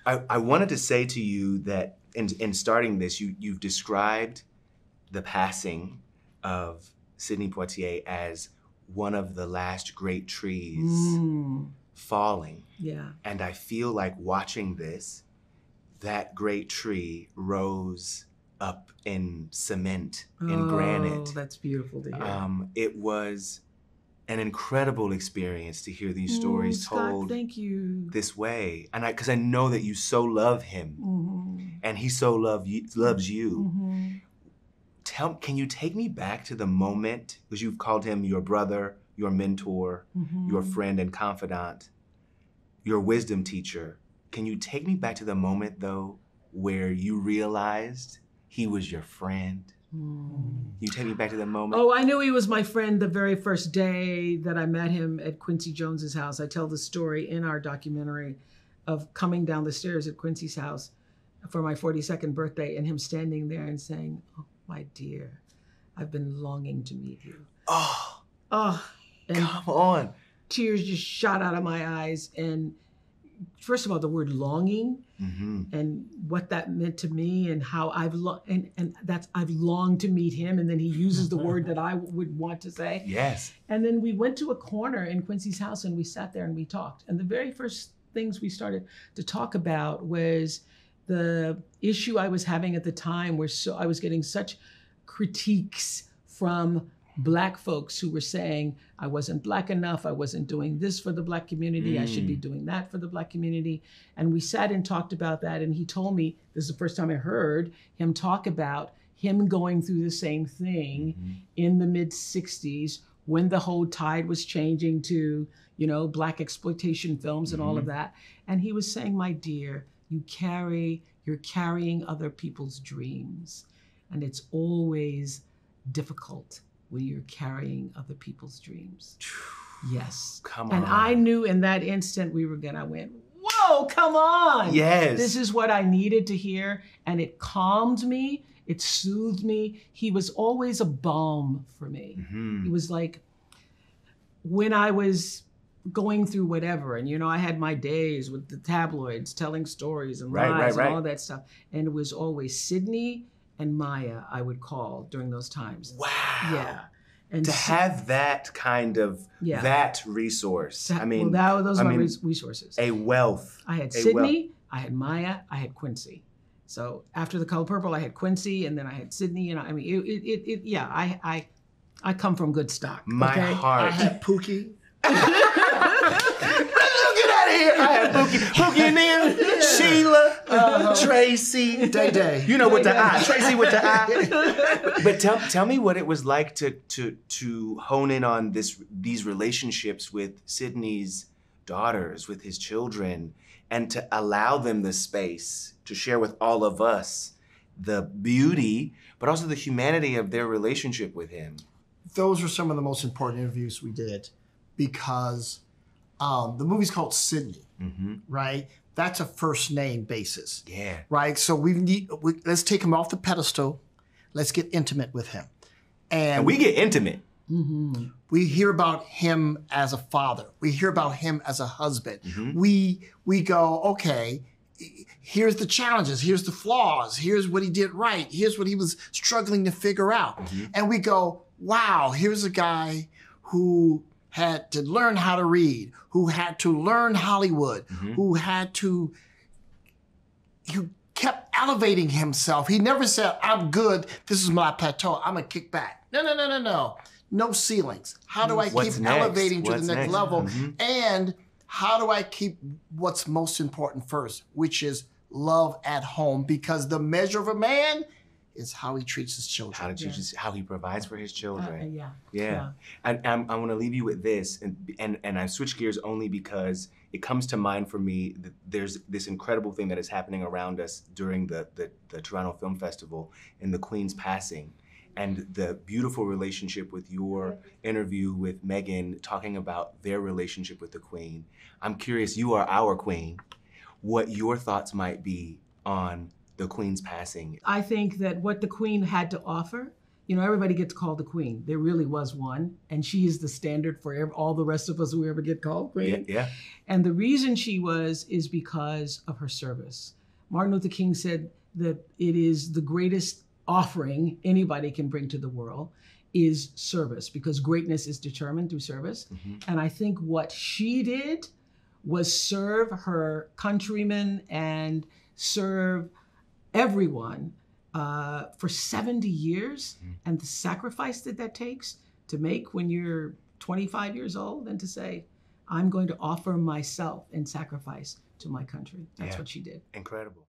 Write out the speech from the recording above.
I wanted to say to you that in starting this, you've described the passing of Sidney Poitier as one of the last great trees falling. Yeah. And I feel like watching this, that great tree rose up in cement, in granite. Oh, that's beautiful to hear. It was an incredible experience to hear these stories Scott, told thank you. this way. And because I know that you so love him and he so loves you. Can you take me back to the moment, because you've called him your brother, your mentor, your friend and confidant, your wisdom teacher. Can you take me back to the moment, though, where you realized he was your friend? You take me back to the moment? Oh, I knew he was my friend the very first day that I met him at Quincy Jones's house. I tell the story in our documentary of coming down the stairs at Quincy's house for my 42nd birthday and him standing there and saying, "Oh, my dear, I've been longing to meet you." And Come on. tears just shot out of my eyes. And first of all, the word longing and what that meant to me and how I've longed to meet him. And then he uses the word that I would want to say. Yes. And then we went to a corner in Quincy's house and we sat there and we talked. And the very first things we started to talk about was the issue I was having at the time where I was getting such critiques from Black folks who were saying I wasn't Black enough, I wasn't doing this for the Black community, I should be doing that for the Black community. And we sat and talked about that, and he told me, this is the first time I heard him talk about him going through the same thing in the mid-60s when the whole tide was changing to, Black exploitation films and all of that. And he was saying, "My dear, you're carrying other people's dreams. And it's always difficult when you're carrying other people's dreams." Yes. Come on. And I knew in that instant I went, whoa, come on. Yes. This is what I needed to hear. And it calmed me. It soothed me. He was always a balm for me. He was like, when I was going through whatever, and I had my days with the tabloids telling stories and lies and all that stuff. And it was always Sidney and Maya I would call during those times. Wow. Yeah. And to have that kind of, that resource. Those are my resources. A wealth. I had Sidney, I had Maya, I had Quincy. So after The Color Purple, I had Quincy, and then I had Sidney, and I come from good stock. My heart. I had Pookie. Get out of here. I had Pookie and them, Sheila, Tracy, Day. You know, with the eye. Tracy with the eye. But tell me what it was like to hone in on these relationships with Sidney's daughters, with his children, and to allow them the space to share with all of us the beauty, but also the humanity of their relationship with him. Those were some of the most important interviews we did because the movie's called Sidney, right? That's a first name basis. Yeah. Right? So let's take him off the pedestal. Let's get intimate with him. And we get intimate. We hear about him as a father. We hear about him as a husband. We go, okay, here's the challenges. Here's the flaws. Here's what he did right. Here's what he was struggling to figure out. And we go, wow, here's a guy who had to learn how to read, who had to learn Hollywood, who kept elevating himself. He never said, I'm good, this is my plateau, I'm gonna kick back. No. No ceilings. How do I keep elevating to the next level? And how do I keep what's most important first, which is love at home? Because the measure of a man is how he treats his children. How he provides for his children. Yeah. And I want to leave you with this, and I switch gears only because it comes to mind for me that there's this incredible thing that is happening around us during the Toronto Film Festival in the Queen's passing, and the beautiful relationship with your interview with Meghan talking about their relationship with the Queen. I'm curious, you are our Queen, what your thoughts might be on the Queen's passing. I think that what the Queen had to offer You know, everybody gets called the queen. There really was one, and she is the standard for all the rest of us who ever get called queen. Yeah. And the reason she is because of her service. Martin Luther King said that it is the greatest offering anybody can bring to the world is service, because greatness is determined through service. And I think what she did was serve her countrymen and serve everyone for 70 years. And the sacrifice that takes to make when you're 25 years old and to say, I'm going to offer myself in sacrifice to my country. That's what she did. Incredible.